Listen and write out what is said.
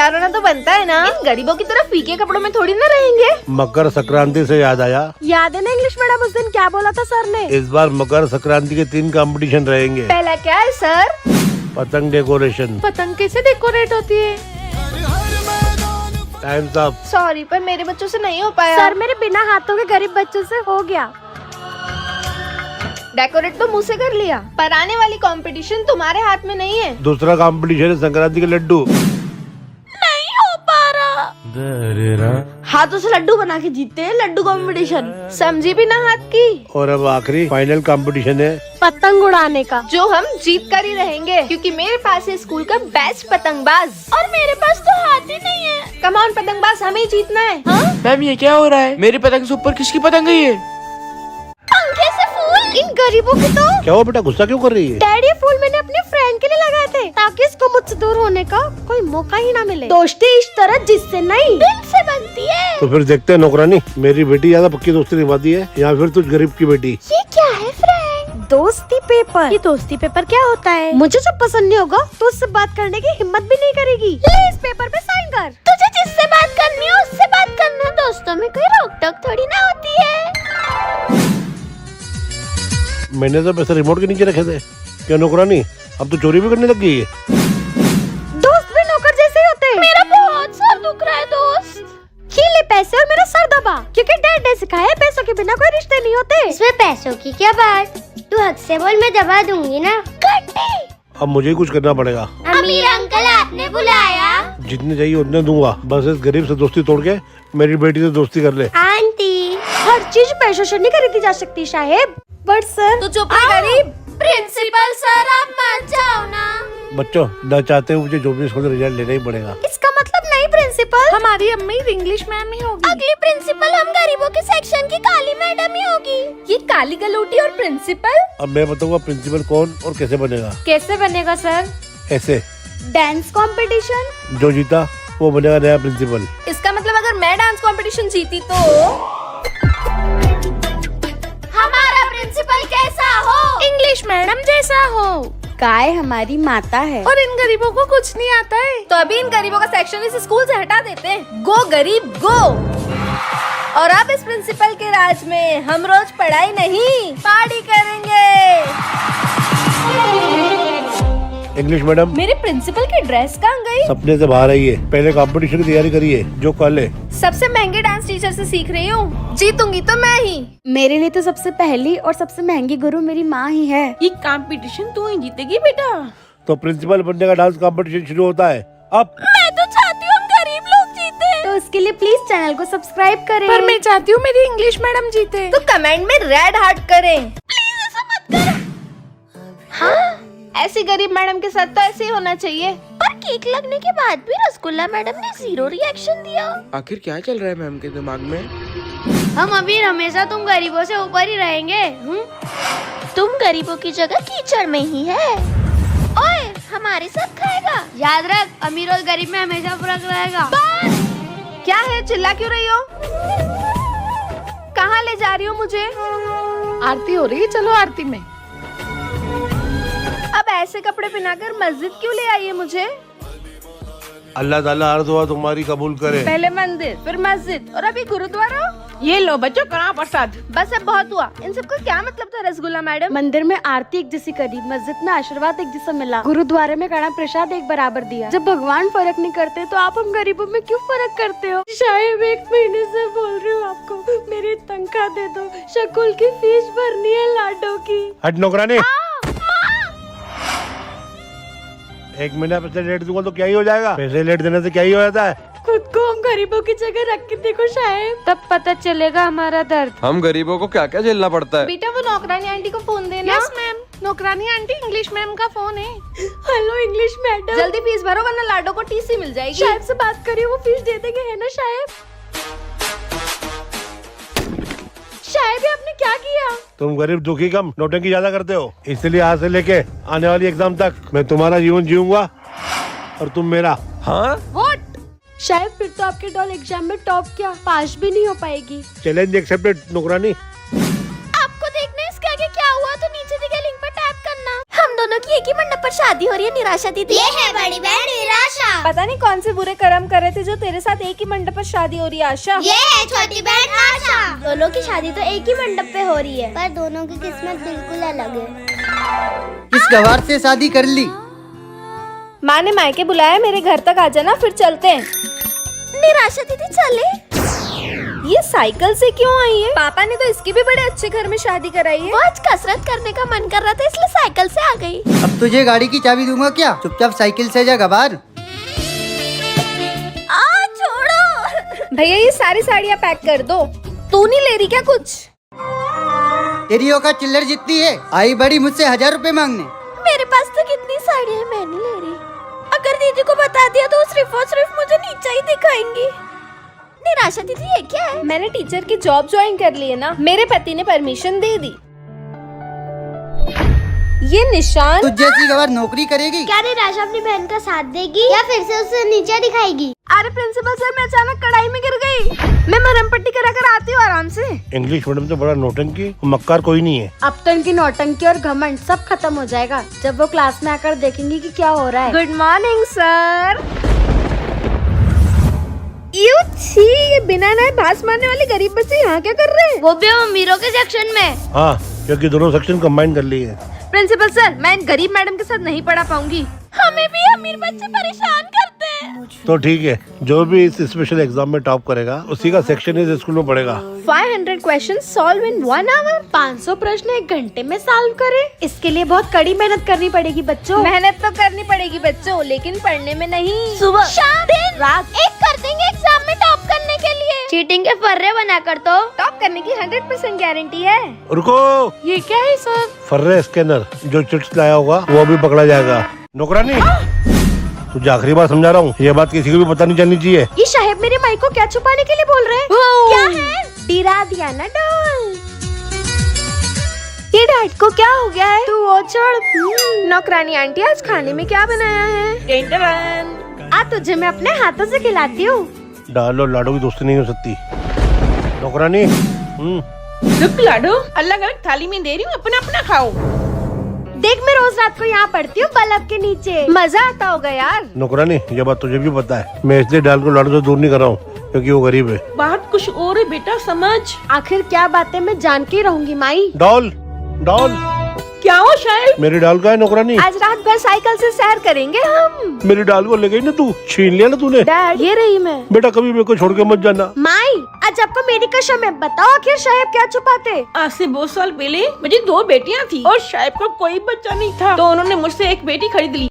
तैयार होना तो बनता है ना। इन गरीबों की तरह फीके कपड़ों में थोड़ी ना रहेंगे। मकर संक्रांति से याद आया, याद है ना इंग्लिश मैडम उस दिन क्या बोला था सर ने? इस बार मकर संक्रांति के 3 कंपटीशन रहेंगे। पहला क्या है सर? पतंग डेकोरेशन। पतंग कैसे डेकोरेट होती है? Times up. सॉरी पर मेरे बच्चों से नहीं हो पाया। सर मेरे बिना हाथों के गरीब बच्चों से हो गया। डेकोरेट तो मुँह से कर लिया, पर आने वाली कंपटीशन तुम्हारे हाथ में नहीं है। दूसरा कंपटीशन है संक्रांति के लड्डू। नहीं हो पा रहा। हाथों से लड्डू बना के जीतते हैं लड्डू कंपटीशन, समझी भी ना हाथ की। और अब आखिरी फाइनल कंपटीशन है पतंग उड़ाने का, जो हम जीत कर ही रहेंगे, क्योंकि मेरे पास है स्कूल का बेस्ट पतंगबाज और मेरे पास तो हाथ ही नहीं है। कम ऑन पतंगबाज, हमें ही जीतना है। हाँ? मैम ये क्या हो रहा है? मेरी पतंग से ऊपर किसकी पतंग है ये? पंखे से फूल इन गरीबों की तो। क्या हुआ बेटा, गुस्सा क्यों कर रही है? डैडी ये फूल मैंने अपने फ्रेंड के लिए लगाए थे ताकि इसको मुझसे दूर होने का कोई मौका ही ना मिले। दोस्ती इस तरह जिससे नहीं दिल से बनती है। तो फिर देखते हैं नौकरानी, मेरी बेटी ज्यादा पक्की दोस्ती निभाती है या फिर तुझ गरीब की बेटी। ये क्या है फ्रेंड? दोस्ती पेपर। ये दोस्ती पेपर क्या होता है? मुझे जो पसंद नहीं होगा तो उससे बात करने की हिम्मत भी नहीं करेगी। ले इस पेपर पे साइन कर। तुझे जिससे बात करनी हो उससे बात करना। दोस्तों में कोई रोक टोक थोड़ी ना होती है। मैंने तो पैसे रिमोट के नीचे रखे थे। क्या नौकरानी अब तो चोरी भी करने लग गई है? दोस्त भी नौकर जैसे ही होते हैं। मेरा बहुत सर दुख रहा है दोस्त। ये ले पैसे और मेरा सर दबा, क्योंकि डैड ने सिखाया है पैसों के बिना कोई रिश्ते नहीं होते। इसमें पैसों की क्या बात? तू हक से बोल, मैं दबा दूंगी ना। अब मुझे ही कुछ करना पड़ेगा। अमीर अंकल आपने बुलाया? जितने चाहिए उतने दूंगा, बस इस गरीब से दोस्ती तोड़ के मेरी बेटी से दोस्ती कर ले। आंटी हर चीज पैसों से नहीं खरीदी जा सकती साहेब। बट सर तो चुप रह गरीब। प्रिंसिपल सर आप मत जाओ ना। बच्चों न चाहते हुए मुझे जो भी इसका रिजल्ट लेना ही पड़ेगा। इसका मतलब नहीं प्रिंसिपल, हमारी अम्मी इंग्लिश मैम ही होगी। अगली प्रिंसिपल हम गरीबों के सेक्शन की काली मैडम ही होगी। ये काली गलूटी और प्रिंसिपल अब मैं बताऊंगा प्रिंसिपल कौन और कैसे बनेगा। कैसे बनेगा सर? ऐसे, डांस कंपटीशन। जो जीता वो बनेगा नया प्रिंसिपल। इसका मतलब अगर मैं डांस कंपटीशन जीती तो हमारा प्रिंसिपल कैसा हो? इंग्लिश मैडम जैसा हो। गाय हमारी माता है। और इन गरीबों को कुछ नहीं आता है, तो अभी इन गरीबों का सेक्शन इस स्कूल से हटा देते हैं। गो गरीब गो। और अब इस प्रिंसिपल के राज में हम रोज पढ़ाई नहीं पार्टी करेंगे। इंग्लिश मैडम, मेरे प्रिंसिपल की ड्रेस कहाँ गई? सपने से बाहर आई है। पहले कंपटीशन की तैयारी करिए जो कल है। सबसे महंगे डांस टीचर से सीख रही हूँ, जीतूंगी तो मैं ही। मेरे लिए तो सबसे पहली और सबसे महंगी गुरु मेरी माँ ही है। ये कंपटीशन तू ही जीतेगी बेटा। तो प्रिंसिपल बनने का डांस कंपटीशन शुरू होता है अब। मैं तो चाहती हूँ गरीब लोग जीते, तो उसके लिए प्लीज चैनल को सब्सक्राइब करें। पर मैं चाहती हूँ मेरी इंग्लिश मैडम जीते। तो कमेंट में रेड हार्ट करें प्लीज, ऐसा मत कर। हाँ, ऐसी गरीब मैडम के साथ तो ऐसे ही होना चाहिए। पर केक लगने के बाद भी रसगुल्ला मैडम ने 0 रिएक्शन दिया। आखिर क्या चल रहा है मैम के दिमाग में? हम अभी हमेशा तुम गरीबों से ऊपर ही रहेंगे। तुम गरीबों की जगह कीचड़ में ही है। ओए हमारे साथ खाएगा? याद रख, अमीर और गरीब में हमेशा फर्क रहेगा। क्या है, चिल्ला क्यों रही हो? कहाँ ले जा रही हो मुझे? आरती हो रही है, चलो आरती में। अब ऐसे कपड़े पहनाकर मस्जिद क्यों ले आई है मुझे? अल्लाह ताला हर दुआ तुम्हारी कबूल करे। पहले मंदिर, फिर मस्जिद और अभी गुरुद्वारा। ये लो बच्चों कड़ा प्रसाद। बस अब बहुत हुआ। इन सबका क्या मतलब था रसगुल्ला मैडम? मंदिर में आरती एक जैसी करी, मस्जिद में आशीर्वाद एक जैसा मिला, गुरुद्वारे में कड़ा प्रसाद एक बराबर दिया। जब भगवान फर्क नहीं करते तो आप हम गरीबों में क्यों फर्क करते हो? शायद 1 महीने से बोल रही हूँ आपको, मेरी तनख्वाह दे दो, स्कूल की फीस भरनी है लाडो की। हट नौकरानी। 1 महीना पैसे लेट दूंगा तो क्या ही हो जाएगा? पैसे लेट देने से क्या ही हो जाता है? खुद को हम गरीबों की जगह रख के देखो शायद, तब पता चलेगा हमारा दर्द। हम गरीबों को क्या क्या झेलना पड़ता है। बेटा वो नौकरानी आंटी को फोन देना। यस मैम, नौकरानी आंटी इंग्लिश मैम का फोन है। हेलो इंग्लिश मैडम, जल्दी फीस भरो वरना लाडो को टीसी मिल जाएगी। शायद से बात करिए, वो फीस दे देंगे, है ना शायद? शायद आपने क्या किया? तुम गरीब दुखी कम नौटंकी ज्यादा करते हो, इसलिए आज से लेके आने वाली एग्जाम तक मैं तुम्हारा जीवन जीऊंगा और तुम मेरा। हाँ, शायद फिर तो आपके डॉल एग्जाम में टॉप क्या पास भी नहीं हो पाएगी। चैलेंज एक्सेप्टेड नौकरानी। आपको देखना है इसके आगे क्या हुआ तो नीचे दिए लिंक पर टैप करना। हम दोनों की की एक ही मंडप पर शादी हो रही है निराशा दीदी। ये है बड़ी बहन निराशा। पता नहीं कौन से बुरे कर्म कर रहे थे जो तेरे साथ एक ही मंडप पर शादी हो रही है आशा। ये है छोटी बहन आशा। दोनों की शादी तो एक ही मंडप पे हो रही है, पर दोनों की किस्मत बिल्कुल अलग है। किस गवार से शादी कर ली? माँ ने मायके बुलाया, मेरे घर तक आ जाना, फिर चलते हैं। निराशा दीदी चले। ये साइकिल से क्यों आई है? पापा ने तो इसकी भी बड़े अच्छे घर में शादी कराई है। वो आज कसरत करने का मन कर रहा था इसलिए साइकिल से आ गई। अब तुझे गाड़ी की चाबी दूंगा क्या? चुपचाप साइकिल से जा गवार। छोड़ो। भैया ये सारी साड़ियाँ पैक कर दो। तू नहीं ले रही क्या कुछ? तेरी औकात चिल्लर जितनी है, आई बड़ी मुझसे 1000 रुपए मांगने। मेरे पास तो कितनी साड़ियाँ हैं, मैं नहीं ले रही। अगर दीदी को बता दिया तो सिर्फ और सिर्फ मुझे नीचा ही दिखाएंगी। निराशा दीदी ये क्या है? मैंने टीचर की जॉब ज्वाइन कर ली है ना, मेरे पति ने परमिशन दे दी। ये निशान। तुझ जैसी गवार नौकरी करेगी? क्या निराशा अपनी बहन का साथ देगी या फिर से उसे नीचा दिखाएगी? अरे प्रिंसिपल सर, मैं अचानक कढ़ाई में गिर गई। मैं मरहम पट्टी करा कर आती हूँ आराम से। इंग्लिश मीडियम तो बड़ा नौटंकी, मक्कार कोई नहीं है। अब तो इनकी नौटंकी और घमंड सब खत्म हो जाएगा जब वो क्लास में आकर देखेंगी कि क्या हो रहा है। Good morning sir. यू छी, ये बिना नए भास मारने वाले गरीब बच्चे यहाँ क्या कर रहे हैं? वो भी अमीरों के सेक्शन में। हाँ, क्योंकि दोनों सेक्शन कंबाइन कर लिए। प्रिंसिपल सर, मैं इन गरीब मैडम के साथ नहीं पढ़ा पाऊंगी। हमें भी अमीर बच्चे परेशान करते हैं। तो ठीक है, जो भी इस स्पेशल एग्जाम में टॉप करेगा उसी का सेक्शन इस स्कूल में पढ़ेगा। 500 क्वेश्चन सॉल्व इन 1 आवर। 500 प्रश्न 1 घंटे में सॉल्व करें? इसके लिए बहुत कड़ी मेहनत करनी पड़ेगी बच्चों। मेहनत तो करनी पड़ेगी बच्चों, लेकिन पढ़ने में नहीं। सुबह शाम दिन रात एक कर देंगे एग्जाम में टॉप करने के लिए। चीटिंग के फर्रे बना कर तो टॉप करने की 100% गारंटी है। रुको, ये क्या है सर? फर्रे स्कैनर जो चिट्स लाया होगा वो भी पकड़ा जाएगा। नौकरानी, तुझे आखिरी बार समझा रहा हूँ, ये बात किसी को भी पता नहीं चलनी चाहिए। ये साहब मेरे माई को क्या छुपाने के लिए बोल रहे हैं? क्या है? डरा दिया ना डॉल। ये डैड को क्या हो गया है? तू वो छोड़। नौकरानी आंटी, आज खाने में क्या बनाया है? टेंटरन। आ तुझे मैं अपने हाथों से खिलाती हूँ। डाल और लाडो की दोस्ती नहीं हो सकती। नौकरानी, रुक लाडो, अलग अलग थाली में दे रही हूँ, अपना अपना खाओ। देख मैं रोज रात को यहाँ पढ़ती हूँ बल्ब के नीचे। मजा आता होगा यार। नौकरानी, ये बात तुझे भी पता है, मैं इसलिए डाल को लाडो से दूर नहीं कर रहा हूँ क्योंकि वो गरीब है। बात कुछ और है बेटा, समझ। आखिर क्या बातें मैं जान के ही रहूंगी माई। डॉल, डॉल, क्या हो शायद? मेरी डाल का है नौकरानी? आज रात भर साइकिल से सैर करेंगे हम। मेरी डाल को ले गई ना तू, छीन लिया ना तूने। डैड, ये रही मैं। बेटा कभी मेरे को छोड़ के मत जाना। माई, आज आपको मेरी कसम है, बताओ आखिर साहब क्या छुपाते? आज से बहुत साल पहले मुझे 2 बेटियां थी और शायद को कोई बच्चा नहीं था, तो उन्होंने मुझसे एक बेटी खरीद ली।